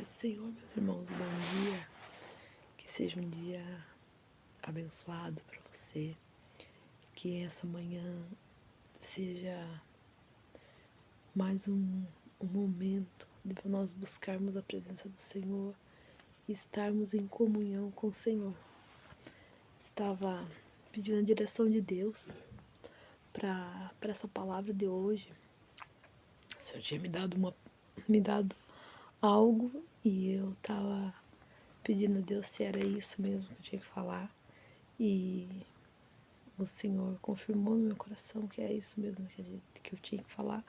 Paz do Senhor, meus irmãos, bom dia. Que seja um dia abençoado para você. Que essa manhã seja mais um momento de nós buscarmos a presença do Senhor e estarmos em comunhão com o Senhor. Estava pedindo a direção de Deus para essa palavra de hoje. O Senhor tinha me dado algo e eu estava pedindo a Deus se era isso mesmo que eu tinha que falar. E o Senhor confirmou no meu coração que é isso mesmo que eu tinha que falar.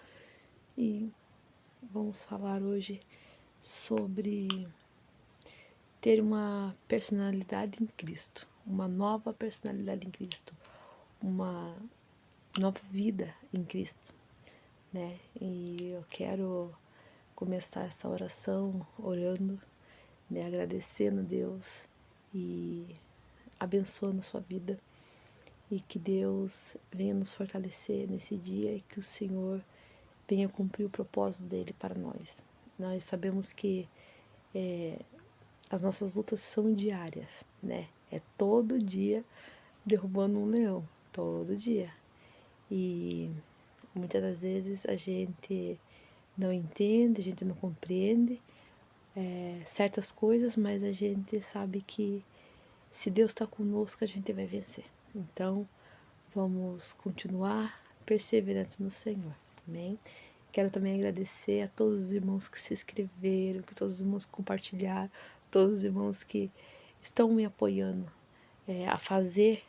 E vamos falar hoje sobre ter uma personalidade em Cristo, uma nova personalidade em Cristo, uma nova vida em Cristo, né? E eu quero começar essa oração orando, né? Agradecendo a Deus e abençoando a sua vida. E que Deus venha nos fortalecer nesse dia e que o Senhor venha cumprir o propósito dele para nós. Nós sabemos que as nossas lutas são diárias, né? É todo dia derrubando um leão, todo dia. E muitas das vezes a gente não entende, a gente não compreende certas coisas, mas a gente sabe que se Deus está conosco, a gente vai vencer. Então, vamos continuar perseverantes no Senhor, amém? Quero também agradecer a todos os irmãos que se inscreveram, que todos os irmãos que compartilharam, todos os irmãos que estão me apoiando a fazer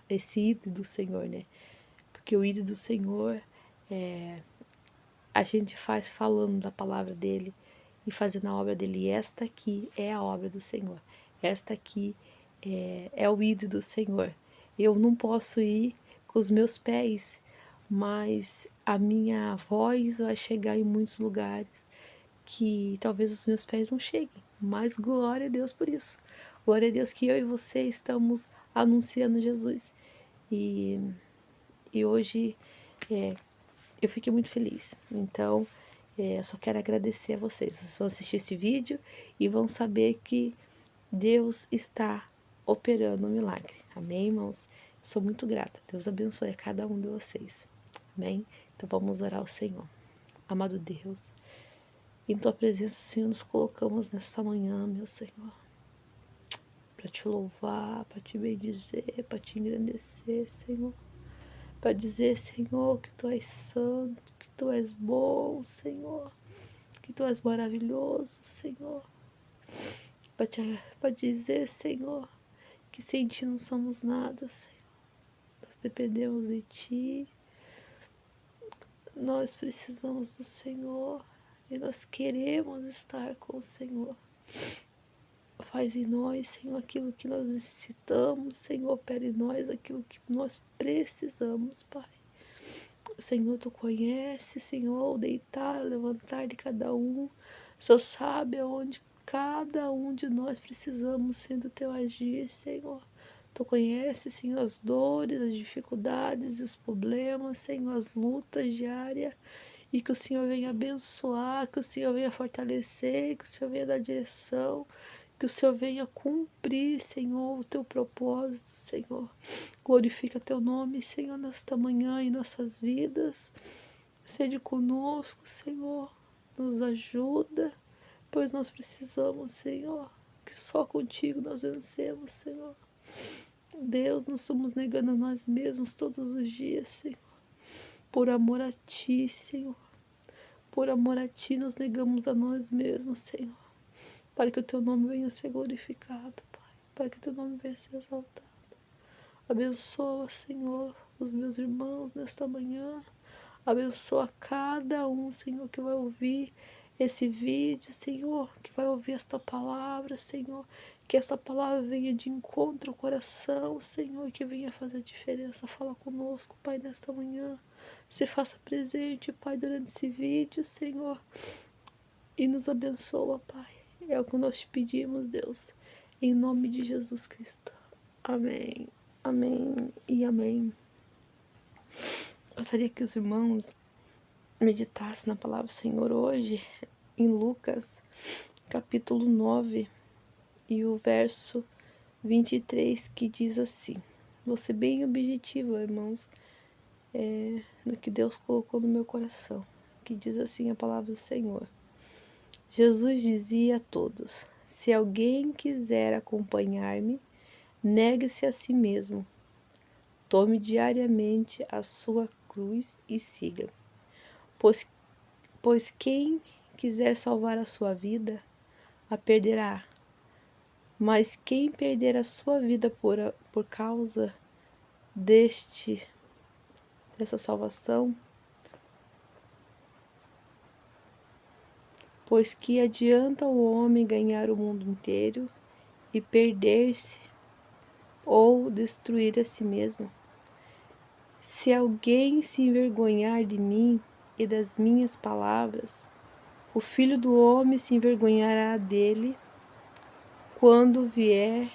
esse ID do Senhor, né? Porque o ID do Senhor a gente faz falando da palavra dele e fazendo a obra dele. E esta aqui é a obra do Senhor. Esta aqui é o ID do Senhor. Eu não posso ir com os meus pés, mas a minha voz vai chegar em muitos lugares que talvez os meus pés não cheguem. Mas glória a Deus por isso. Glória a Deus que eu e você estamos anunciando Jesus. E hoje eu fiquei muito feliz. Então, eu só quero agradecer a vocês. Vocês vão assistir esse vídeo e vão saber que Deus está operando um milagre. Amém, irmãos? Sou muito grata. Deus abençoe a cada um de vocês. Amém? Então vamos orar ao Senhor. Amado Deus, em Tua presença, Senhor, nos colocamos nessa manhã, meu Senhor, para Te louvar, para Te bendizer, para Te engrandecer, Senhor. Para dizer, Senhor, que Tu és santo, que Tu és bom, Senhor, que Tu és maravilhoso, Senhor. Para dizer, Senhor, que sem Ti não somos nada, Senhor. Nós dependemos de Ti. Nós precisamos do Senhor e nós queremos estar com o Senhor. Faz em nós, Senhor, aquilo que nós necessitamos, Senhor, opera em nós aquilo que nós precisamos, Pai. Senhor, Tu conhece, Senhor, o deitar, o levantar de cada um. O Senhor sabe aonde cada um de nós precisamos, sendo Teu agir, Senhor. Tu conhece, Senhor, as dores, as dificuldades e os problemas, Senhor, as lutas diárias. E que o Senhor venha abençoar, que o Senhor venha fortalecer, que o Senhor venha dar direção, que o Senhor venha cumprir, Senhor, o Teu propósito, Senhor. Glorifica Teu nome, Senhor, nesta manhã em nossas vidas. Seja conosco, Senhor. Nos ajuda, pois nós precisamos, Senhor, que só contigo nós vencemos, Senhor. Deus, nós estamos negando a nós mesmos todos os dias, Senhor. Por amor a Ti, Senhor. Por amor a Ti, nós negamos a nós mesmos, Senhor. Para que o Teu nome venha a ser glorificado, Pai. Para que o Teu nome venha a ser exaltado. Abençoa, Senhor, os meus irmãos nesta manhã. Abençoa cada um, Senhor, que vai ouvir esse vídeo, Senhor, que vai ouvir esta palavra, Senhor. Que essa palavra venha de encontro ao coração, Senhor, que venha fazer diferença. Fala conosco, Pai, nesta manhã. Se faça presente, Pai, durante esse vídeo, Senhor. E nos abençoa, Pai. É o que nós te pedimos, Deus. Em nome de Jesus Cristo. Amém. Amém e amém. Gostaria que os irmãos meditassem na palavra do Senhor hoje, em Lucas, capítulo 9 e o verso 23, que diz assim. Vou ser bem objetiva, irmãos, no que Deus colocou no meu coração. Que diz assim a palavra do Senhor. Jesus dizia a todos: se alguém quiser acompanhar-me, negue-se a si mesmo. Tome diariamente a sua cruz e siga. Pois quem quiser salvar a sua vida, a perderá. Mas quem perder a sua vida por causa dessa salvação, pois que adianta o homem ganhar o mundo inteiro e perder-se ou destruir a si mesmo? Se alguém se envergonhar de mim e das minhas palavras, o Filho do Homem se envergonhará dele quando vier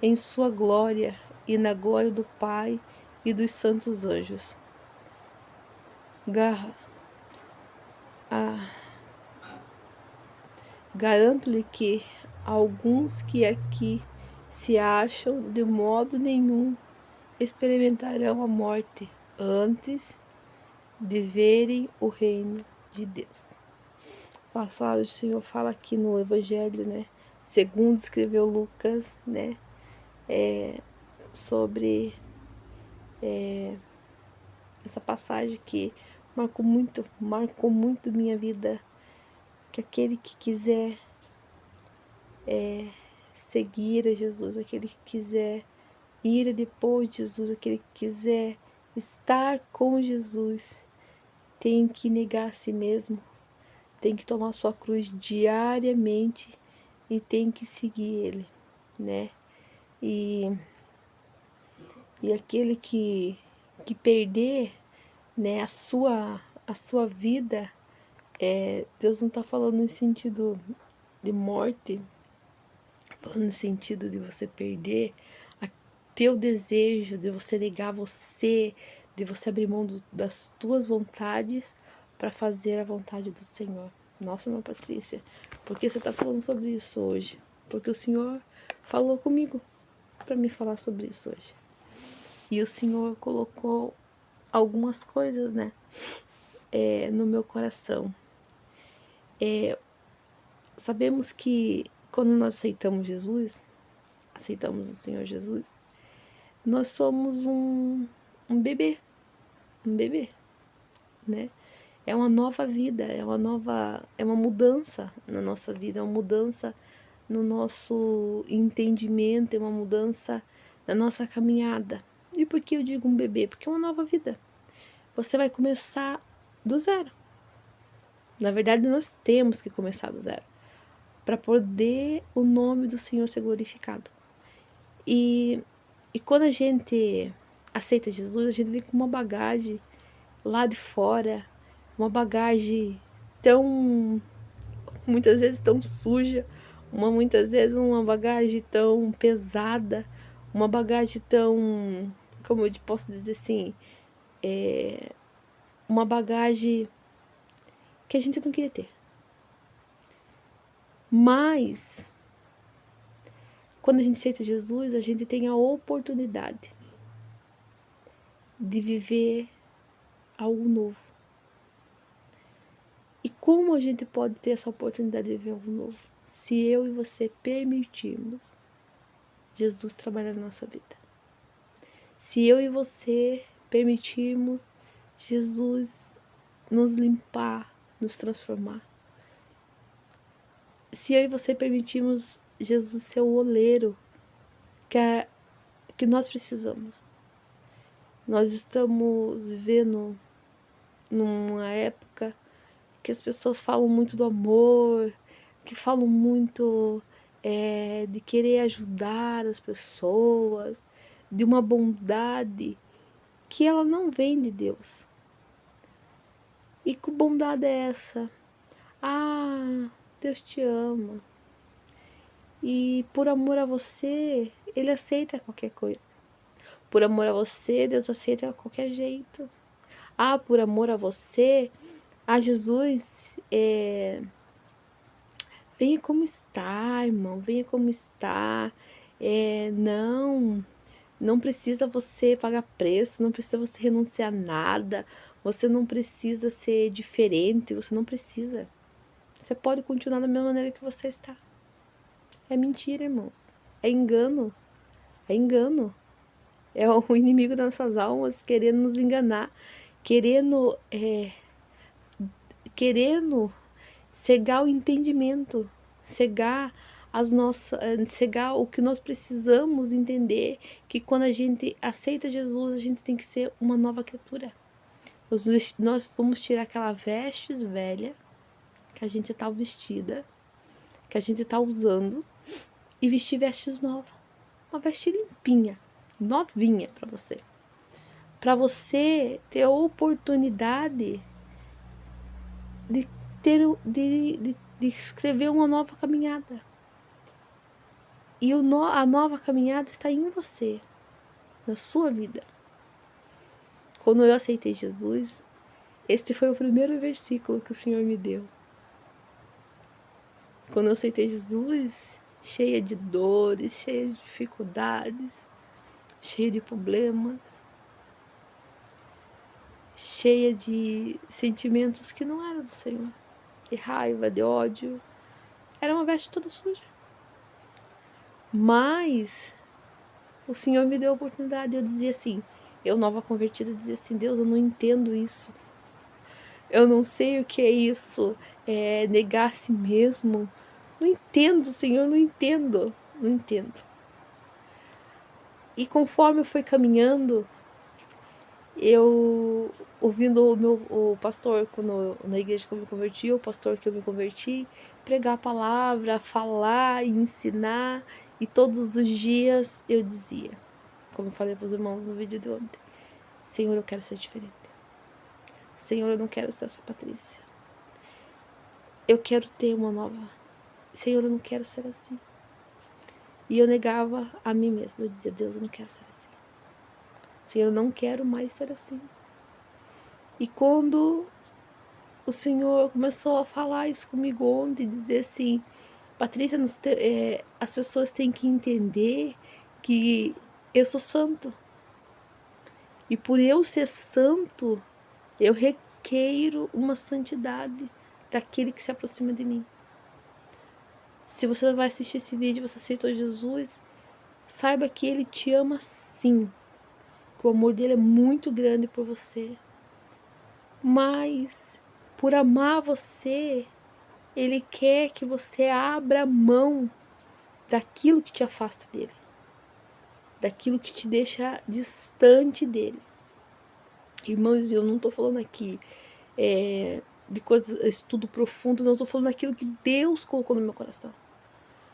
em sua glória e na glória do Pai e dos santos anjos. Garanto-lhe que alguns que aqui se acham de modo nenhum experimentarão a morte antes de verem o reino de Deus. A passagem do Senhor fala aqui no Evangelho, né? Segundo escreveu Lucas, né? Sobre essa passagem que marcou muito minha vida, que aquele que quiser seguir a Jesus, aquele que quiser ir depois de Jesus, aquele que quiser estar com Jesus, tem que negar a si mesmo, tem que tomar sua cruz diariamente e tem que seguir Ele, né? E aquele que perder, né, a sua vida, Deus não está falando em sentido de morte, falando no sentido de você perder teu desejo, de você negar você, de você abrir mão das tuas vontades para fazer a vontade do Senhor. Nossa, irmã Patrícia, por que você está falando sobre isso hoje? Porque o Senhor falou comigo para me falar sobre isso hoje. E o Senhor colocou algumas coisas, né, no meu coração. Sabemos que quando nós aceitamos Jesus, aceitamos o Senhor Jesus, nós somos um bebê, né? É uma nova vida, é uma mudança na nossa vida, é uma mudança no nosso entendimento, é uma mudança na nossa caminhada. E por que eu digo um bebê? Porque é uma nova vida. Você vai começar do zero. Na verdade, nós temos que começar do zero para poder o nome do Senhor ser glorificado. E quando a gente aceita Jesus, a gente vem com uma bagagem lá de fora, uma bagagem muitas vezes tão suja, muitas vezes uma bagagem tão pesada, uma bagagem tão, como eu posso dizer assim, uma bagagem que a gente não queria ter. Mas, quando a gente aceita Jesus, a gente tem a oportunidade de viver algo novo. E como a gente pode ter essa oportunidade de viver algo novo? Se eu e você permitirmos Jesus trabalhar na nossa vida. Se eu e você permitirmos Jesus nos limpar, nos transformar. Se eu e você permitirmos Jesus ser o oleiro que nós precisamos. Nós estamos vivendo numa época que as pessoas falam muito do amor, que falam muito de querer ajudar as pessoas, de uma bondade que ela não vem de Deus. E que bondade é essa? Ah, Deus te ama. E por amor a você, Ele aceita qualquer coisa. Por amor a você, Deus aceita qualquer jeito. Ah, por amor a você, Jesus Venha como está, irmão, venha como está. Não precisa você pagar preço, não precisa você renunciar a nada, você não precisa ser diferente, você não precisa. Você pode continuar da mesma maneira que você está. É mentira, irmãos. É engano. É engano. É o inimigo das nossas almas querendo nos enganar, querendo, querendo cegar o entendimento, cegar cegar o que nós precisamos entender, que quando a gente aceita Jesus, a gente tem que ser uma nova criatura. Nós vamos tirar aquela vestes velha que a gente está vestida, que a gente está usando, e vestir vestes novas. Uma veste limpinha, novinha para você. Para você ter a oportunidade de de escrever uma nova caminhada. E a nova caminhada está em você, na sua vida. Quando eu aceitei Jesus, este foi o primeiro versículo que o Senhor me deu. Quando eu aceitei Jesus, cheia de dores, cheia de dificuldades, cheia de problemas, cheia de sentimentos que não eram do Senhor, de raiva, de ódio, era uma veste toda suja. Mas o Senhor me deu a oportunidade. Eu dizia assim, eu nova convertida, dizia assim: Deus, eu não entendo isso. Eu não sei o que é isso, negar a si mesmo. Não entendo, Senhor, não entendo, não entendo. E conforme eu fui caminhando, eu ouvindo o pastor, na igreja que eu me converti, o pastor que eu me converti, pregar a palavra, falar e ensinar, e todos os dias eu dizia, como eu falei para os irmãos no vídeo de ontem: Senhor, eu quero ser diferente. Senhor, eu não quero ser essa Patrícia. Eu quero ter uma nova. Senhor, eu não quero ser assim. E eu negava a mim mesma. Eu dizia: Deus, eu não quero ser assim. Senhor, eu não quero mais ser assim. E quando o Senhor começou a falar isso comigo ontem, dizer assim: Patrícia, as pessoas têm que entender que eu sou santo. E por eu ser santo, eu requeiro uma santidade daquele que se aproxima de mim. Se você vai assistir esse vídeo e você aceitou Jesus, saiba que Ele te ama sim. Que o amor dele é muito grande por você. Mas, por amar você, Ele quer que você abra mão daquilo que te afasta dele. Daquilo que te deixa distante dele. Irmãos, eu não estou falando aqui de coisas, estudo profundo, não, estou falando daquilo que Deus colocou no meu coração.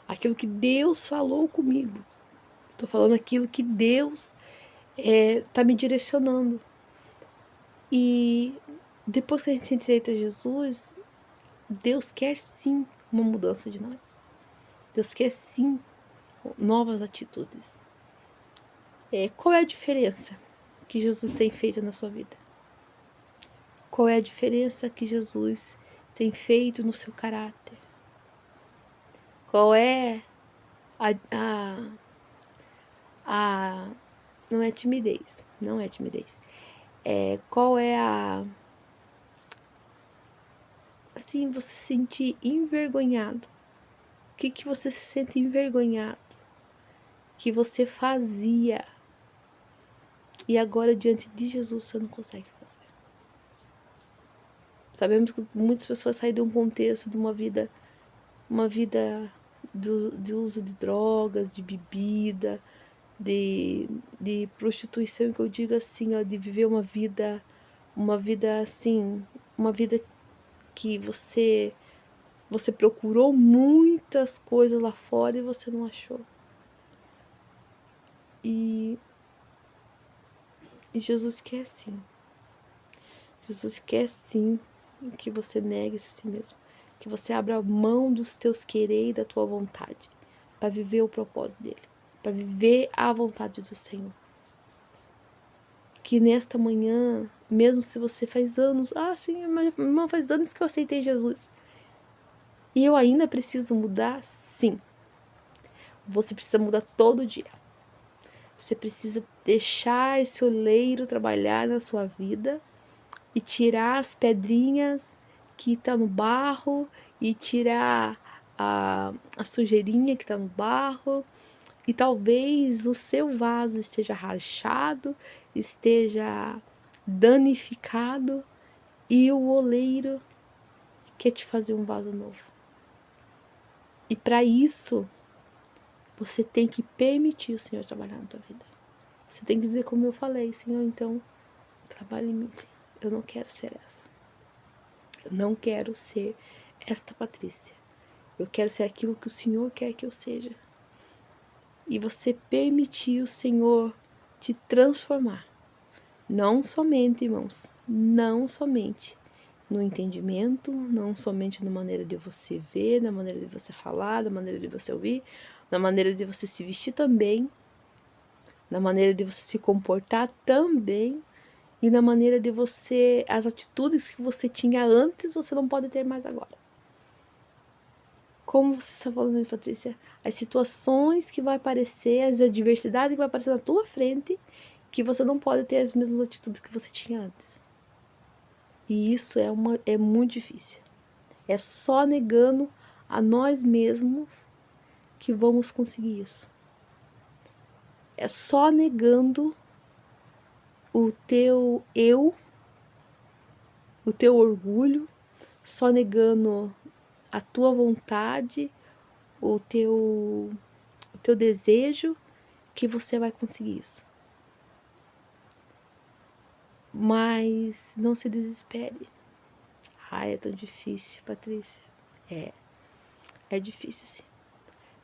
Aquilo que Deus falou comigo. Estou falando aquilo que Deus está me direcionando. E depois que a gente aceita Jesus, Deus quer sim uma mudança de nós. Deus quer sim novas atitudes. Qual é a diferença que Jesus tem feito na sua vida? Qual é a diferença que Jesus tem feito no seu caráter? Qual é a não é timidez, não é timidez. Qual é assim, você se sentir envergonhado? O que você se sente envergonhado? Que você fazia e agora diante de Jesus você não consegue fazer. Sabemos que muitas pessoas saem de um contexto de uma vida de uso de drogas, de bebida, de prostituição, que eu digo assim, ó, de viver uma vida assim, uma vida que você procurou muitas coisas lá fora e você não achou. E Jesus quer sim. Jesus quer sim que você negue-se a si mesmo. Que você abra mão dos teus querer e da tua vontade. Para viver o propósito dele. Para viver a vontade do Senhor. Que nesta manhã, mesmo se você faz anos... Ah, sim, mas irmã, faz anos que eu aceitei Jesus. E eu ainda preciso mudar? Sim. Você precisa mudar todo dia. Você precisa deixar esse oleiro trabalhar na sua vida e tirar as pedrinhas que tá no barro e tirar a sujeirinha que tá no barro. E talvez o seu vaso esteja rachado, esteja danificado e o oleiro quer te fazer um vaso novo. E para isso, você tem que permitir o Senhor trabalhar na tua vida. Você tem que dizer como eu falei, Senhor, então, trabalhe em mim, Senhor. Eu não quero ser essa. Eu não quero ser esta Patrícia. Eu quero ser aquilo que o Senhor quer que eu seja. E você permitir o Senhor te transformar. Não somente, irmãos, não somente no entendimento, não somente na maneira de você ver, na maneira de você falar, na maneira de você ouvir, na maneira de você se vestir também, na maneira de você se comportar também, e na maneira de você, as atitudes que você tinha antes, você não pode ter mais agora. Como você está falando, Patrícia, as situações que vai aparecer, as adversidades que vai aparecer na tua frente, que você não pode ter as mesmas atitudes que você tinha antes. E isso é muito difícil. É só negando a nós mesmos que vamos conseguir isso. É só negando o teu eu, o teu orgulho, só negando a tua vontade, o teu desejo, que você vai conseguir isso. Mas não se desespere. Ai, é tão difícil, Patrícia. É difícil sim.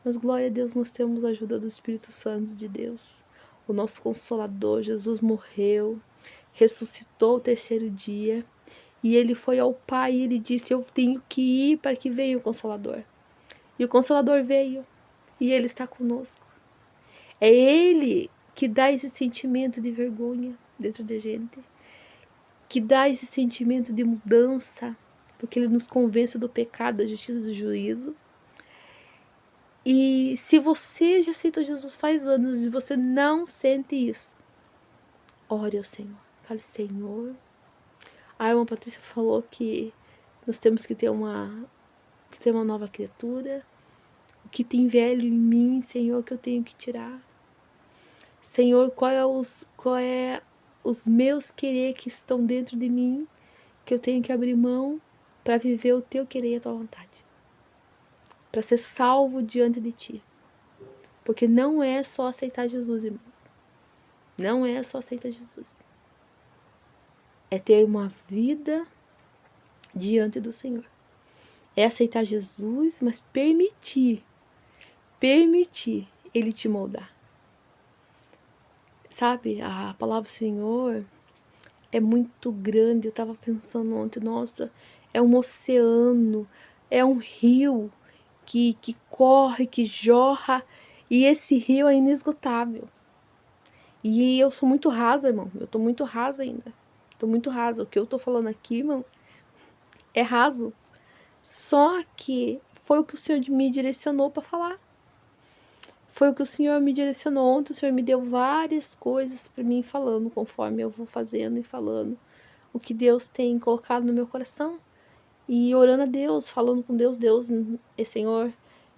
Mas glória a Deus, nós temos a ajuda do Espírito Santo de Deus. O nosso Consolador, Jesus morreu, ressuscitou o terceiro dia. E ele foi ao Pai e ele disse, eu tenho que ir para que venha o Consolador. E o Consolador veio. E ele está conosco. É ele que dá esse sentimento de vergonha dentro da gente. Que dá esse sentimento de mudança. Porque ele nos convence do pecado, da justiça e do juízo. E se você já aceitou Jesus faz anos e você não sente isso, ore ao Senhor. Fale, Senhor. A irmã Patrícia falou que nós temos que ter uma nova criatura. O que tem velho em mim, Senhor, que eu tenho que tirar. Senhor, qual é os meus querer que estão dentro de mim, que eu tenho que abrir mão para viver o teu querer e a tua vontade. Para ser salvo diante de ti. Porque não é só aceitar Jesus, irmãos. Não é só aceitar Jesus. É ter uma vida diante do Senhor. É aceitar Jesus, mas permitir Ele te moldar. Sabe, a palavra do Senhor é muito grande. Eu estava pensando ontem, nossa, é um oceano, é um rio que corre, que jorra, e esse rio é inesgotável. E eu sou muito rasa, irmão, eu tô muito rasa ainda. Tô muito rasa. O que eu tô falando aqui, irmãos, é raso. Só que foi o que o Senhor me direcionou para falar. Foi o que o Senhor me direcionou. Ontem o Senhor me deu várias coisas para mim falando, conforme eu vou fazendo e falando. O que Deus tem colocado no meu coração. E orando a Deus, falando com Deus, Senhor,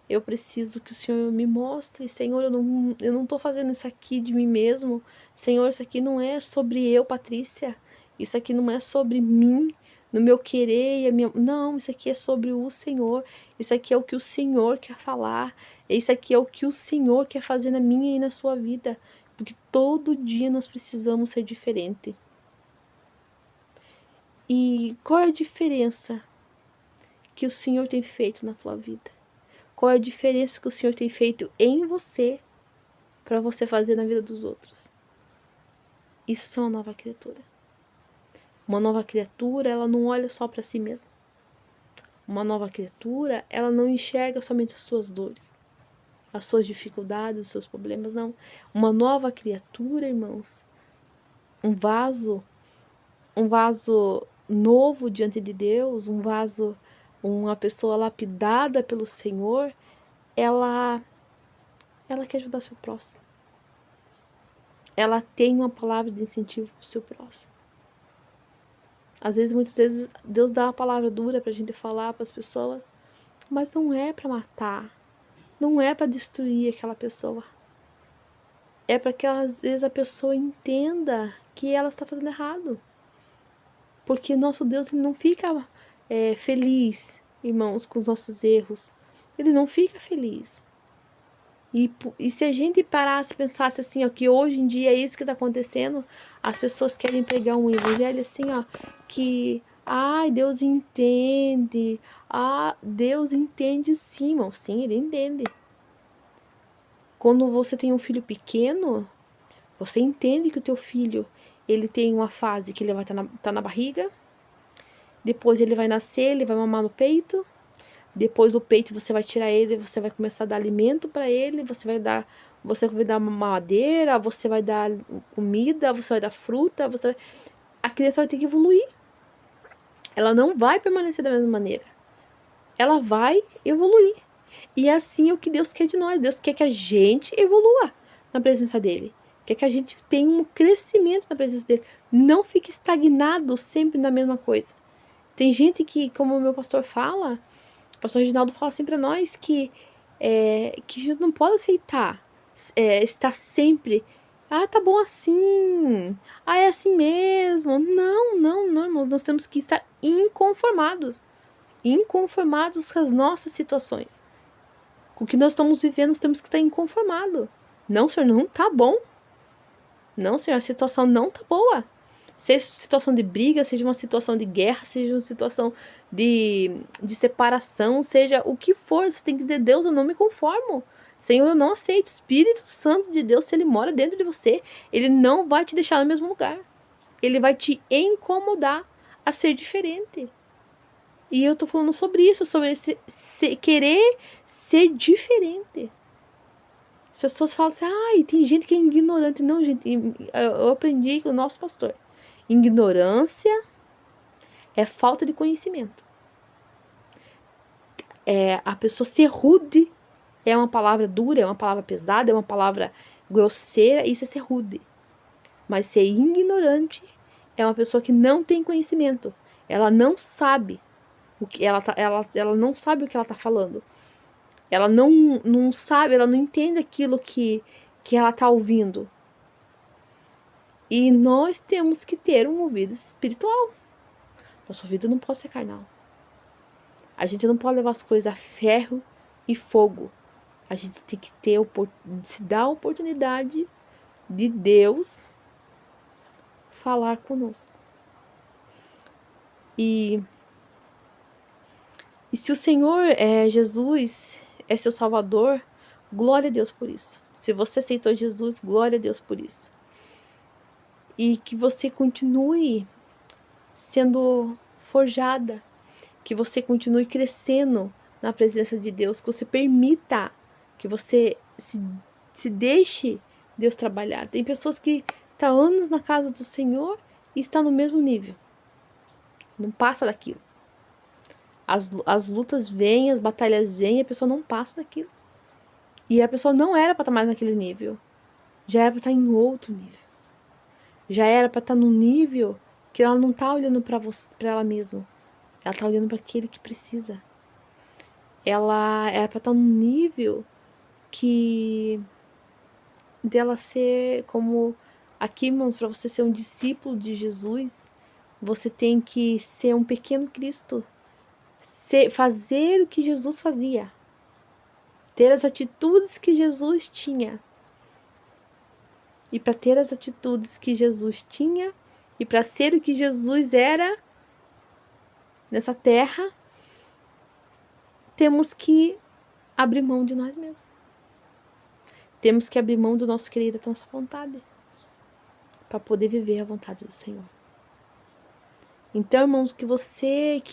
eu preciso que o Senhor me mostre. Senhor, eu não tô fazendo isso aqui de mim mesmo. Senhor, isso aqui não é sobre eu, Patrícia. Isso aqui não é sobre mim, no meu querer e a minha... Não, isso aqui é sobre o Senhor. Isso aqui é o que o Senhor quer falar. Isso aqui é o que o Senhor quer fazer na minha e na sua vida. Porque todo dia nós precisamos ser diferente. E qual é a diferença que o Senhor tem feito na tua vida? Qual é a diferença que o Senhor tem feito em você para você fazer na vida dos outros? Isso é uma nova criatura. Uma nova criatura, ela não olha só para si mesma. Uma nova criatura, ela não enxerga somente as suas dores, as suas dificuldades, os seus problemas, não. Uma nova criatura, irmãos, um vaso novo diante de Deus, um vaso uma pessoa lapidada pelo Senhor, ela quer ajudar seu próximo. Ela tem uma palavra de incentivo para o seu próximo. Às vezes, muitas vezes, Deus dá uma palavra dura para a gente falar para as pessoas, mas não é para matar, não é para destruir aquela pessoa. É para que, às vezes, a pessoa entenda que ela está fazendo errado. Porque nosso Deus, ele não fica feliz, irmãos, com os nossos erros. Ele não fica feliz. E se a gente parasse e pensasse assim, ó, que hoje em dia é isso que está acontecendo, as pessoas querem pregar um evangelho assim, ó, que, ai, Deus entende, Deus entende sim, irmão, sim, ele entende. Quando você tem um filho pequeno, você entende que o teu filho, ele tem uma fase que ele vai estar na barriga, depois ele vai nascer, ele vai mamar no peito, depois do peito você vai tirar ele, você vai começar a dar alimento para ele, você vai dar mamadeira, você vai dar comida, você vai dar fruta, a criança vai ter que evoluir. Ela não vai permanecer da mesma maneira. Ela vai evoluir. E é assim o que Deus quer de nós. Deus quer que a gente evolua na presença dele. Quer que a gente tenha um crescimento na presença dele. Não fique estagnado sempre na mesma coisa. Tem gente que, como o meu pastor fala, o pastor Reginaldo fala assim pra nós que a gente não pode aceitar estar sempre, tá bom assim, é assim mesmo. Não, irmãos, nós temos que estar inconformados com as nossas situações. Com o que nós estamos vivendo, nós temos que estar inconformados. Não, Senhor, não tá bom. Não, Senhor, a situação não tá boa. Seja situação de briga, seja uma situação de guerra, seja uma situação de separação, seja o que for, você tem que dizer, Deus, eu não me conformo. Senhor, eu não aceito. Espírito Santo de Deus, se ele mora dentro de você, ele não vai te deixar no mesmo lugar. Ele vai te incomodar a ser diferente. E eu tô falando sobre isso, sobre querer ser diferente. As pessoas falam assim, tem gente que é ignorante. Não, gente, eu aprendi com o nosso pastor. Ignorância é falta de conhecimento. A pessoa ser rude é uma palavra dura, é uma palavra pesada, é uma palavra grosseira, isso é ser rude. Mas ser ignorante é uma pessoa que não tem conhecimento. Ela não sabe o que ela não sabe o que ela está falando. Ela não sabe, ela não entende aquilo que ela está ouvindo. E nós temos que ter um ouvido espiritual. Nosso ouvido não pode ser carnal. A gente não pode levar as coisas a ferro e fogo. A gente tem que se dar a oportunidade de Deus falar conosco. E se o Senhor Jesus é seu Salvador, glória a Deus por isso. Se você aceitou Jesus, glória a Deus por isso. E que você continue sendo forjada, que você continue crescendo na presença de Deus, que você permita, que você se deixe Deus trabalhar. Tem pessoas que estão há anos na casa do Senhor e estão no mesmo nível. Não passa daquilo. As lutas vêm, as batalhas vêm e a pessoa não passa daquilo. E a pessoa não era para estar mais naquele nível. Já era para estar em outro nível. Já era para estar num nível que ela não está olhando para ela mesma. Ela está olhando para aquele que precisa. Ela é para estar num nível que dela ser como aqui, irmãos, para você ser um discípulo de Jesus, você tem que ser um pequeno Cristo. Fazer o que Jesus fazia. Ter as atitudes que Jesus tinha. E para ter as atitudes que Jesus tinha e para ser o que Jesus era nessa terra, temos que abrir mão de nós mesmos. Temos que abrir mão do nosso querido, da nossa vontade, para poder viver a vontade do Senhor. Então, irmãos, que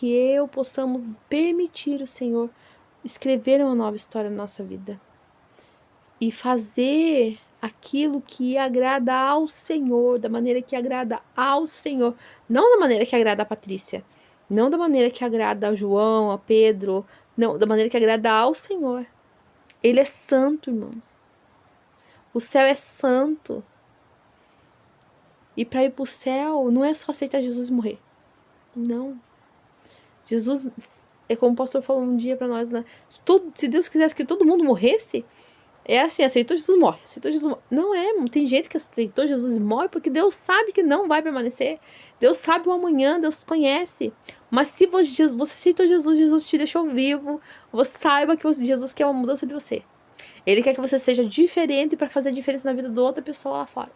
eu possamos permitir o Senhor escrever uma nova história na nossa vida e fazer aquilo que agrada ao Senhor, da maneira que agrada ao Senhor, não da maneira que agrada a Patrícia, Não da maneira que agrada a João, a Pedro, não, da maneira que agrada ao Senhor. Ele é santo, irmãos. O céu é santo. E para ir para o céu, não é só aceitar Jesus e morrer. Não. Jesus, é como o pastor falou um dia para nós, né? Se Deus quisesse que todo mundo morresse, é assim, aceitou Jesus, morre. Aceitou Jesus, morre. Não é, tem gente que aceitou Jesus e morre porque Deus sabe que não vai permanecer. Deus sabe o amanhã, Deus conhece. Mas se você aceitou Jesus, Jesus te deixou vivo, você saiba que Jesus quer uma mudança de você. Ele quer que você seja diferente para fazer diferença na vida de outra pessoa lá fora.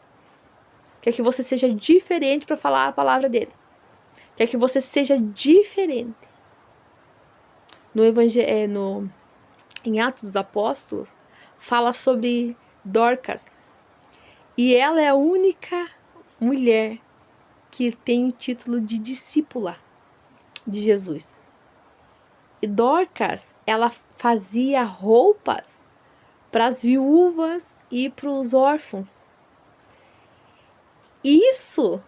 Quer que você seja diferente para falar a palavra dele. Quer que você seja diferente. Em Atos dos Apóstolos, fala sobre Dorcas. E ela é a única mulher que tem o título de discípula de Jesus. E Dorcas, ela fazia roupas para as viúvas e para os órfãos. Isso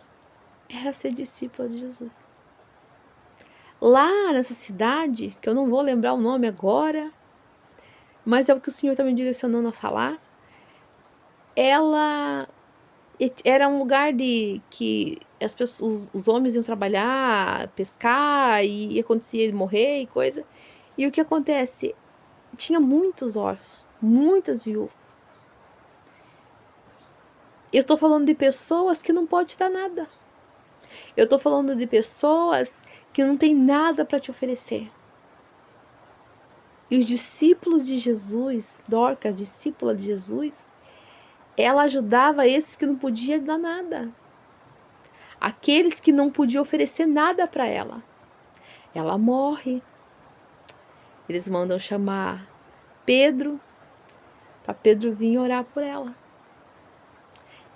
era ser discípula de Jesus. Lá nessa cidade, que eu não vou lembrar o nome agora, mas é o que o Senhor está me direcionando a falar, ela era um lugar de que as pessoas, os homens iam trabalhar, pescar e acontecia de morrer e coisa. E o que acontece? Tinha muitos órfãos, muitas viúvas. Eu estou falando de pessoas que não podem te dar nada. Eu estou falando de pessoas que não têm nada para te oferecer. E os discípulos de Jesus, Dorcas, discípula de Jesus, ela ajudava esses que não podiam dar nada. Aqueles que não podiam oferecer nada para ela. Ela morre. Eles mandam chamar Pedro, para Pedro vir orar por ela.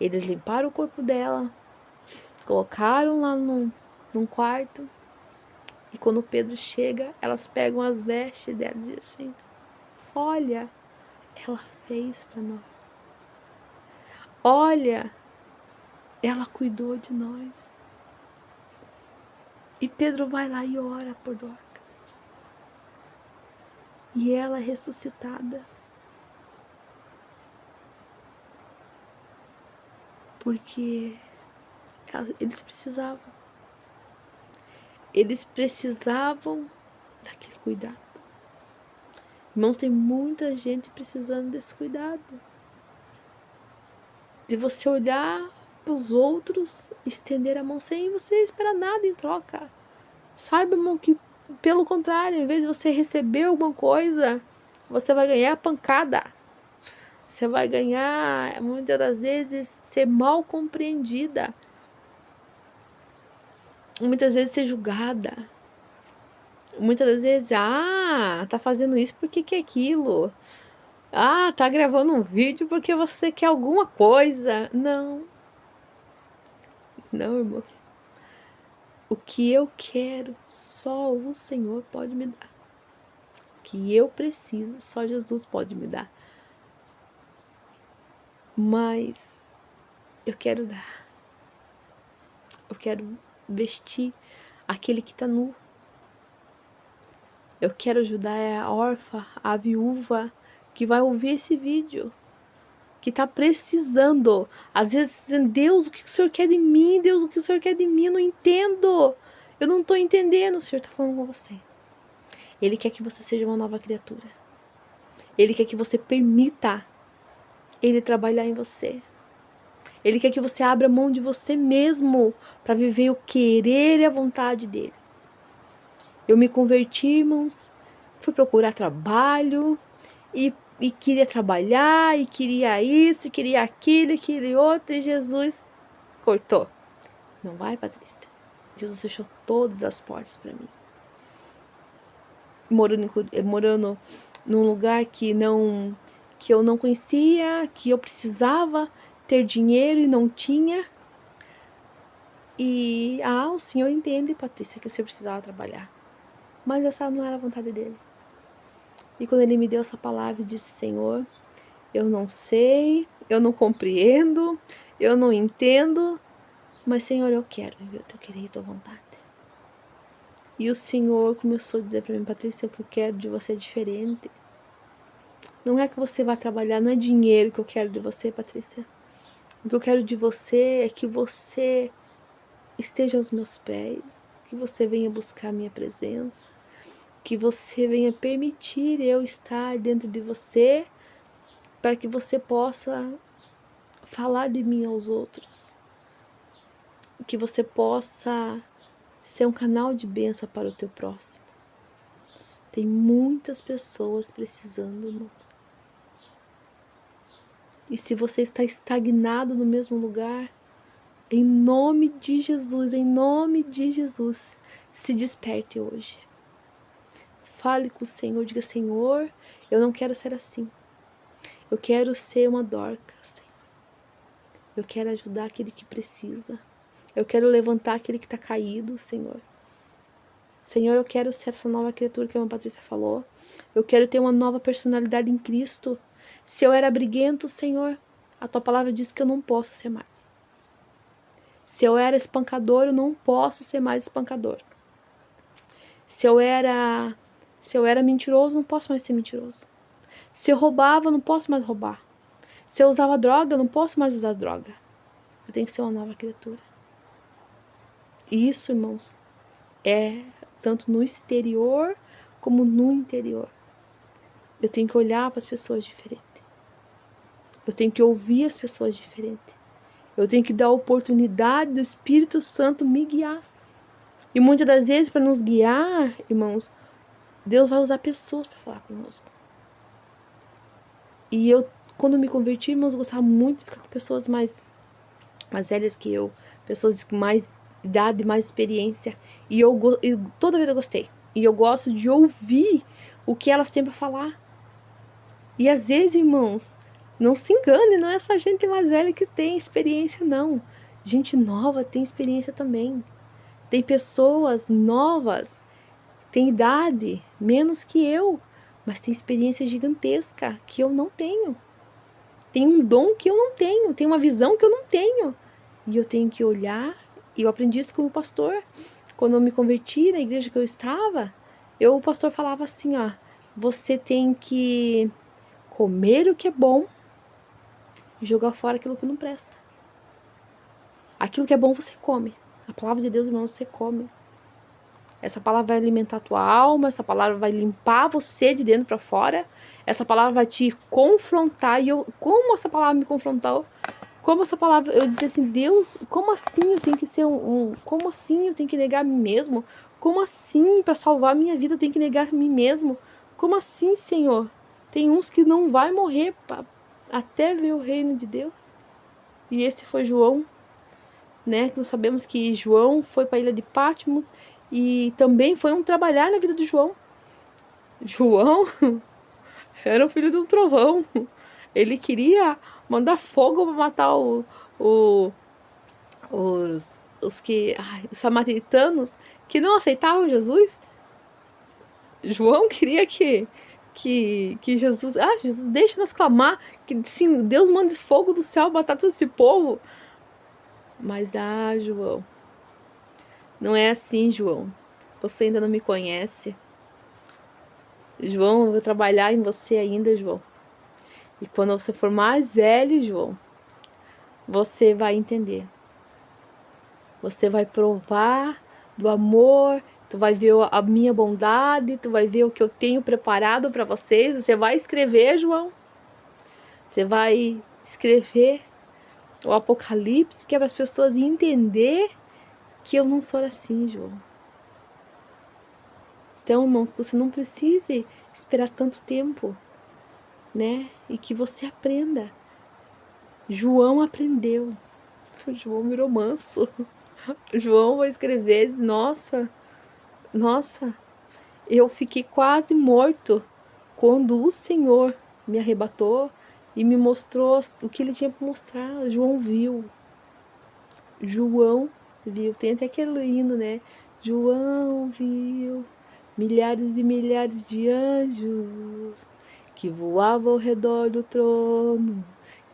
Eles limparam o corpo dela, colocaram lá num quarto. E quando Pedro chega, elas pegam as vestes dela e dizem assim: olha, ela fez para nós. Olha, ela cuidou de nós. E Pedro vai lá e ora por Dorcas. E ela é ressuscitada. Porque eles precisavam. Eles precisavam daquele cuidado. Irmãos, tem muita gente precisando desse cuidado. De você olhar para os outros, estender a mão sem você esperar nada em troca. Saiba, irmão, que pelo contrário, em vez de você receber alguma coisa, você vai ganhar pancada. Você vai ganhar, muitas das vezes, ser mal compreendida. Muitas vezes ser julgada. Muitas das vezes, tá fazendo isso porque quer aquilo. Tá gravando um vídeo porque você quer alguma coisa. Não. Não, irmão. O que eu quero, só o Senhor pode me dar. O que eu preciso, só Jesus pode me dar. Mas eu quero dar. Eu quero vestir aquele que está nu. Eu quero ajudar a órfã, a viúva que vai ouvir esse vídeo, que está precisando. Às vezes dizendo: Deus, o que o Senhor quer de mim? Deus, o que o Senhor quer de mim? Eu não entendo. Eu não estou entendendo. O Senhor está falando com você. Ele quer que você seja uma nova criatura. Ele quer que você permita Ele trabalhar em você. Ele quer que você abra mão de você mesmo para viver o querer e a vontade dele. Eu me converti, irmãos, fui procurar trabalho e queria trabalhar, e queria isso, e queria aquilo, e queria outro, e Jesus cortou. Não vai, Patrícia. Jesus fechou todas as portas para mim. Morando num lugar que eu não conhecia, que eu precisava ter dinheiro e não tinha. E o Senhor entende, Patrícia, que o Senhor precisava trabalhar. Mas essa não era a vontade dele. E quando ele me deu essa palavra e disse: Senhor, eu não sei, eu não compreendo, eu não entendo, mas Senhor, eu quero viver o teu querer e tua vontade. E o Senhor começou a dizer para mim: Patrícia, o que eu quero de você é diferente. Não é que você vá trabalhar, não é dinheiro que eu quero de você, Patrícia. O que eu quero de você é que você esteja aos meus pés, que você venha buscar a minha presença, que você venha permitir eu estar dentro de você, para que você possa falar de mim aos outros, que você possa ser um canal de bênção para o teu próximo. Tem muitas pessoas precisando, irmãos. E se você está estagnado no mesmo lugar, em nome de Jesus, se desperte hoje. Fale com o Senhor, diga: Senhor, eu não quero ser assim. Eu quero ser uma Dorca, Senhor. Eu quero ajudar aquele que precisa. Eu quero levantar aquele que está caído, Senhor. Senhor, eu quero ser essa nova criatura que a irmã Patrícia falou. Eu quero ter uma nova personalidade em Cristo. Se eu era briguento, Senhor, a tua palavra diz que eu não posso ser mais. Se eu era espancador, eu não posso ser mais espancador. Se eu era mentiroso, não posso mais ser mentiroso. Se eu roubava, eu não posso mais roubar. Se eu usava droga, eu não posso mais usar droga. Eu tenho que ser uma nova criatura. E isso, irmãos, é tanto no exterior como no interior. Eu tenho que olhar para as pessoas diferentes. Eu tenho que ouvir as pessoas diferentes. Eu tenho que dar a oportunidade do Espírito Santo me guiar. E muitas das vezes, para nos guiar, irmãos, Deus vai usar pessoas para falar conosco. E eu, quando me converti, irmãos, eu gostava muito de ficar com pessoas mais velhas que eu, pessoas com mais idade, mais experiência. E toda vez eu gostei. E eu gosto de ouvir o que elas têm para falar. E às vezes, irmãos, não se engane, não é só gente mais velha que tem experiência, não. Gente nova tem experiência também. Tem pessoas novas, tem idade, menos que eu, mas tem experiência gigantesca que eu não tenho. Tem um dom que eu não tenho, tem uma visão que eu não tenho. E eu tenho que olhar, e eu aprendi isso com o pastor. Quando eu me converti na igreja que eu estava, o pastor falava assim, ó, você tem que comer o que é bom e jogar fora aquilo que não presta. Aquilo que é bom você come. A palavra de Deus, irmão, você come. Essa palavra vai alimentar a tua alma, essa palavra vai limpar você de dentro para fora. Essa palavra vai te confrontar. E como essa palavra me confrontou? Como essa palavra, eu dizia assim, Deus, como assim eu tenho que ser como assim eu tenho que negar a mim mesmo? Como assim, para salvar a minha vida, eu tenho que negar a mim mesmo? Como assim, Senhor? Tem uns que não vai morrer até ver o reino de Deus. E esse foi João, né? Nós sabemos que João foi para a ilha de Patmos e também foi um trabalhar na vida de João. João era o filho de um trovão. Ele queria mandar fogo para matar os samaritanos que não aceitavam Jesus. João queria que Jesus, Jesus, deixa nós clamar, que sim, Deus mande fogo do céu matar todo esse povo. Mas João, não é assim, João. Você ainda não me conhece. João, eu vou trabalhar em você ainda, João. E quando você for mais velho, João, você vai entender. Você vai provar do amor, tu vai ver a minha bondade, tu vai ver o que eu tenho preparado para vocês. Você vai escrever, João. Você vai escrever o Apocalipse, que é para as pessoas entender que eu não sou assim, João. Então, irmãos, que você não precise esperar tanto tempo, né? E que você aprenda. João aprendeu. João virou manso. João vai escrever, nossa, eu fiquei quase morto quando o Senhor me arrebatou e me mostrou o que ele tinha para mostrar. João viu. Tem até aquele hino, né? João viu milhares e milhares de anjos que voavam ao redor do trono,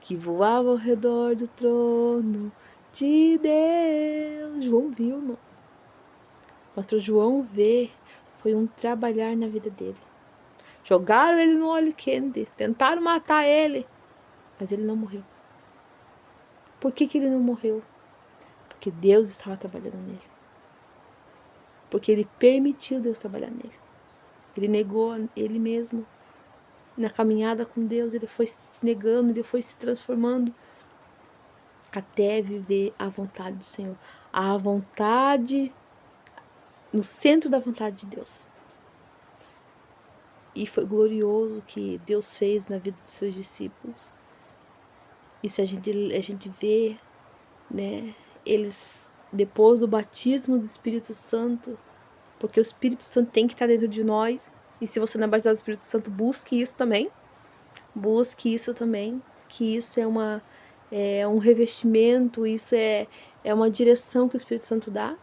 que voavam ao redor do trono de Deus. João viu, irmãos. Mas para João ver, foi um trabalhar na vida dele. Jogaram ele no óleo quente, tentaram matar ele, mas ele não morreu. Por que ele não morreu? Porque Deus estava trabalhando nele. Porque ele permitiu Deus trabalhar nele. Ele negou ele mesmo. Na caminhada com Deus, ele foi se negando, ele foi se transformando até viver a vontade do Senhor. A vontade, no centro da vontade de Deus. E foi glorioso que Deus fez na vida dos seus discípulos. E se a gente vê, né, eles, depois do batismo do Espírito Santo, porque o Espírito Santo tem que estar dentro de nós, e se você não é batizado do Espírito Santo, busque isso também, que isso é um revestimento, isso é uma direção que o Espírito Santo dá,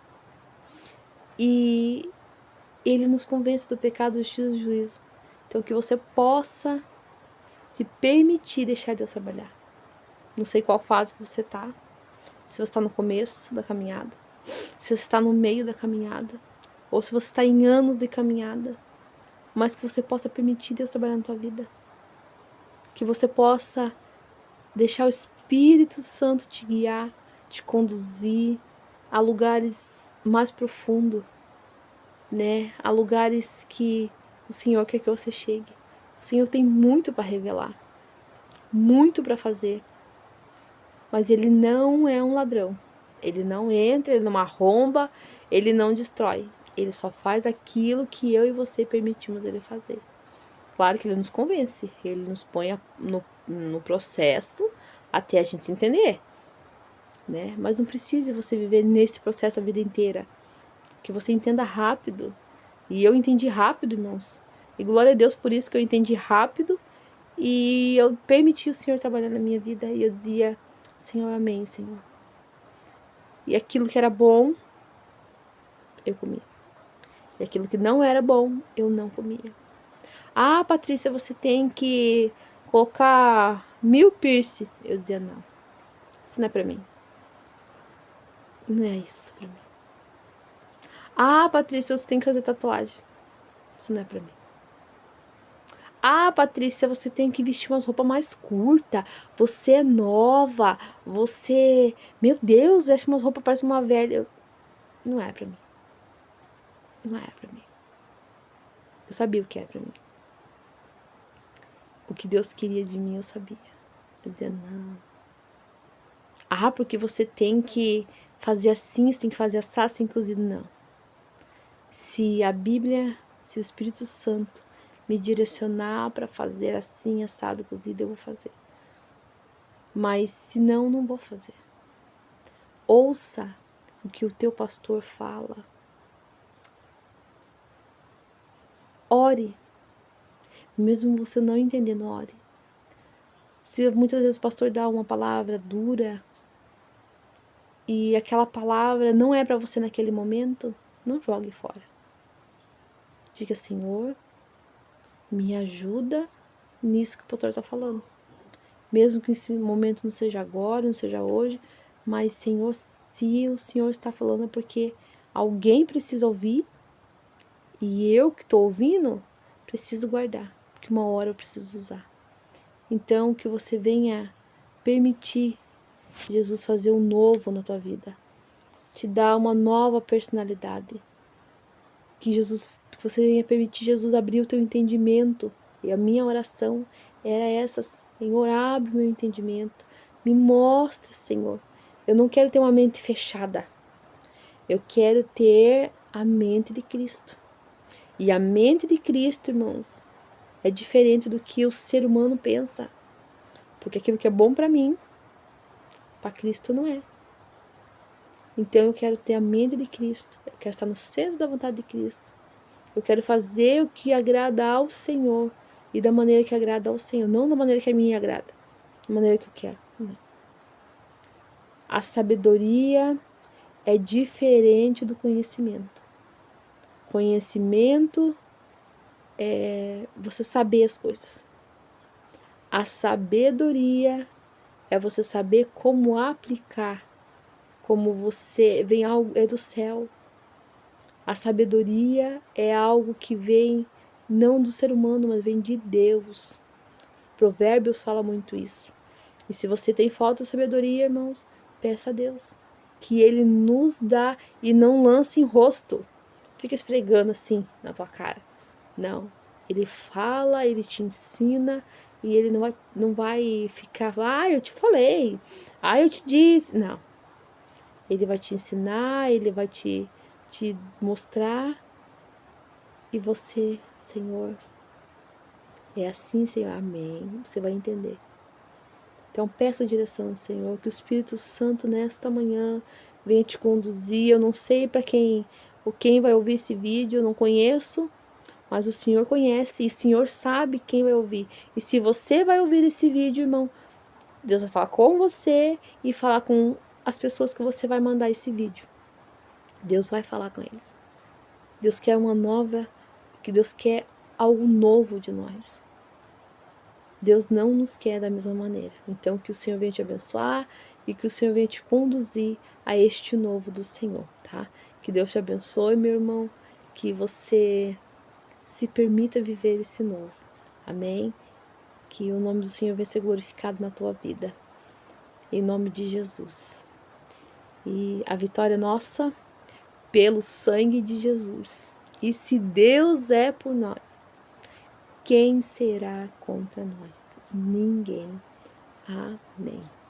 e ele nos convence do pecado, do justiça e do juízo. Então, que você possa se permitir deixar Deus trabalhar. Não sei qual fase que você está, se você está no começo da caminhada, se você está no meio da caminhada, ou se você está em anos de caminhada, mas que você possa permitir Deus trabalhar na tua vida. Que você possa deixar o Espírito Santo te guiar, te conduzir a lugares mais profundos, né? A lugares que o Senhor quer que você chegue. O Senhor tem muito para revelar, muito para fazer, mas Ele não é um ladrão. Ele não entra, ele não arromba, ele não destrói. Ele só faz aquilo que eu e você permitimos ele fazer. Claro que ele nos convence, ele nos põe no processo até a gente entender, né? Mas não precisa você viver nesse processo a vida inteira. Que você entenda rápido. E eu entendi rápido, irmãos. E glória a Deus por isso que eu entendi rápido. E eu permiti o Senhor trabalhar na minha vida. E eu dizia, Senhor, amém, Senhor. E aquilo que era bom, eu comia. E aquilo que não era bom, eu não comia. Ah, Patrícia, você tem que colocar 1000 piercing. Eu dizia, não. Isso não é pra mim. Não é isso pra mim. Ah, Patrícia, você tem que fazer tatuagem. Isso não é pra mim. Ah, Patrícia, você tem que vestir umas roupas mais curtas. Você é nova. Você... Meu Deus, veste umas roupas, parece uma velha. Não é pra mim. Não é pra mim. Eu sabia o que é pra mim. O que Deus queria de mim, eu sabia. Eu dizia, não. Ah, porque você tem que fazer assim, você tem que fazer assado, você tem que cozinhar. Não. Se a Bíblia, se o Espírito Santo me direcionar para fazer assim, assado, cozido, eu vou fazer. Mas se não, não vou fazer. Ouça o que o teu pastor fala. Ore. Mesmo você não entendendo, ore. Se muitas vezes o pastor dá uma palavra dura e aquela palavra não é para você naquele momento, não jogue fora. Diga, Senhor, me ajuda nisso que o pastor está falando. Mesmo que esse momento não seja agora, não seja hoje, mas, Senhor, se o Senhor está falando é porque alguém precisa ouvir e eu que estou ouvindo, preciso guardar, porque uma hora eu preciso usar. Então, que você venha permitir Jesus fazer um novo na tua vida, te dar uma nova personalidade, que você venha permitir Jesus abrir o teu entendimento. E a minha oração era essa, Senhor, abre o meu entendimento, me mostra, Senhor. Eu não quero ter uma mente fechada, eu quero ter a mente de Cristo. E a mente de Cristo, irmãos, é diferente do que o ser humano pensa. Porque aquilo que é bom para mim, para Cristo não é. Então eu quero ter a mente de Cristo, eu quero estar no centro da vontade de Cristo. Eu quero fazer o que agrada ao Senhor e da maneira que agrada ao Senhor, não da maneira que a mim agrada, da maneira que eu quero. Não. A sabedoria é diferente do conhecimento. Conhecimento é você saber as coisas. A sabedoria é você saber como aplicar, como você vem algo é do céu. A sabedoria é algo que vem não do ser humano, mas vem de Deus. Provérbios fala muito isso. E se você tem falta de sabedoria, irmãos, peça a Deus que Ele nos dá e não lance em rosto. Fica esfregando assim na tua cara. Não. Ele fala, Ele te ensina e Ele não vai ficar, eu te falei, eu te disse. Não. Ele vai te ensinar, Ele vai te mostrar e você, Senhor, é assim, Senhor, amém. Você vai entender. Então peça a direção do Senhor, que o Espírito Santo nesta manhã venha te conduzir. Eu não sei para quem vai ouvir esse vídeo, eu não conheço, mas o Senhor conhece e o Senhor sabe quem vai ouvir. E se você vai ouvir esse vídeo, irmão, Deus vai falar com você e falar com as pessoas que você vai mandar esse vídeo. Deus vai falar com eles. Deus quer que Deus quer algo novo de nós. Deus não nos quer da mesma maneira. Então, que o Senhor venha te abençoar e que o Senhor venha te conduzir a este novo do Senhor, tá? Que Deus te abençoe, meu irmão, que você se permita viver esse novo. Amém? Que o nome do Senhor venha ser glorificado na tua vida. Em nome de Jesus. E a vitória é nossa pelo sangue de Jesus. E se Deus é por nós, quem será contra nós? Ninguém. Amém.